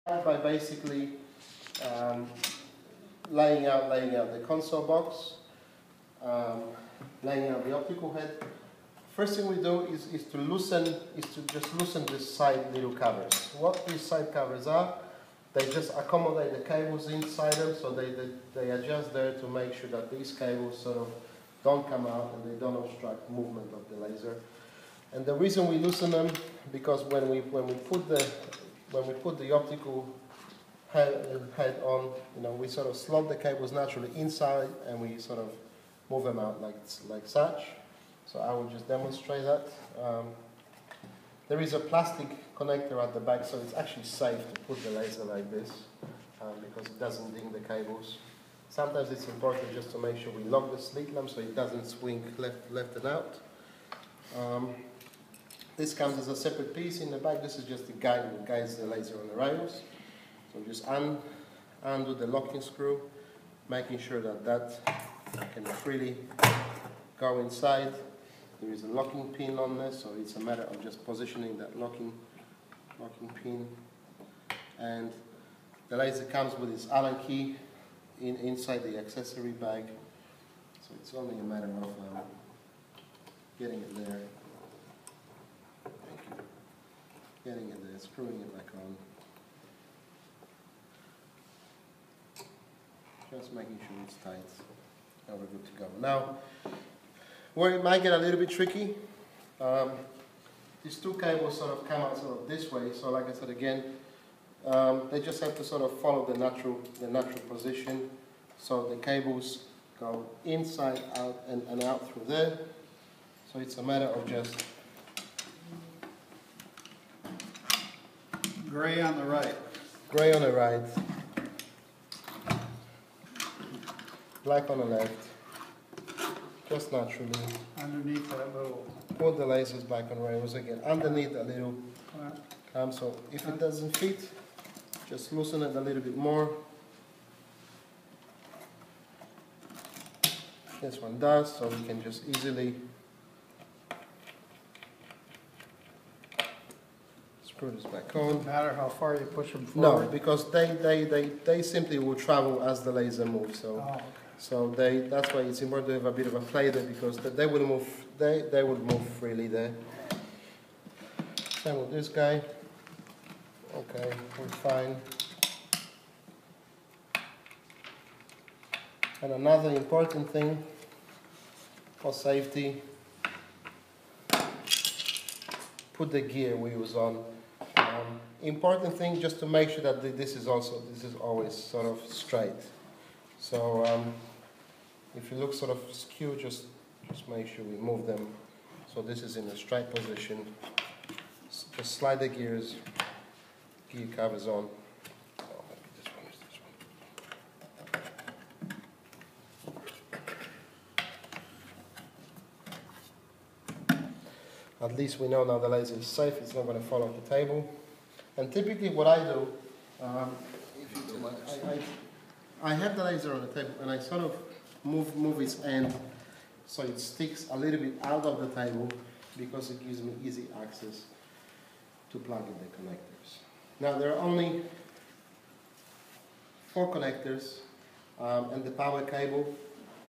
By basically laying out the console box, laying out the optical head. First thing we do is to just loosen this side little covers. What these side covers are, they just accommodate the cables inside them, so they adjust there to make sure that these cables sort of don't come out and they don't obstruct movement of the laser. And the reason we loosen them, because when we put the optical head on, we sort of slot the cables naturally inside and we sort of move them out like such. So I will just demonstrate that. There is a plastic connector at the back, so it's actually safe to put the laser like this because it doesn't ding the cables. Sometimes it's important just to make sure we lock the slit lamp so it doesn't swing left and out. This comes as a separate piece in the back. This is just the guide that guides the laser on the rails. So just undo the locking screw, making sure that can freely go inside. There is a locking pin on this, so it's a matter of just positioning that locking pin. And the laser comes with its Allen key inside the accessory bag, so it's only a matter of getting it there. Thank you. Getting it there, screwing it back on. Just making sure it's tight. Now we're good to go. Now, where it might get a little bit tricky, these two cables sort of come out sort of this way. So like I said again, they just have to sort of follow the natural position. So the cables go inside, out, and out through there. So it's a matter of just gray on the right. Gray on the right. Black on the left. Just naturally. Underneath that little. Put the lasers back on rails again. Underneath that little clamp. So if it doesn't fit, just loosen it a little bit more. This one does, so we can just easily screw this back on. Doesn't matter how far you push them forward? No, because they simply will travel as the laser moves. So, okay. So that's why it's important to have a bit of a play there, because they will move. They will move freely there. Same with this guy. Okay, we're fine. And another important thing for safety: put the gear wheels on. Important thing, just to make sure that this is always sort of straight. So if you look sort of skew, just make sure we move them so this is in a straight position. Just slide the gear covers on. Oh, maybe this one is this one. At least we know now the laser is safe, it's not going to fall off the table. And typically what I do, I have the laser on the table and I sort of move its end so it sticks a little bit out of the table, because it gives me easy access to plug in the connectors. Now there are only 4 connectors and the power cable.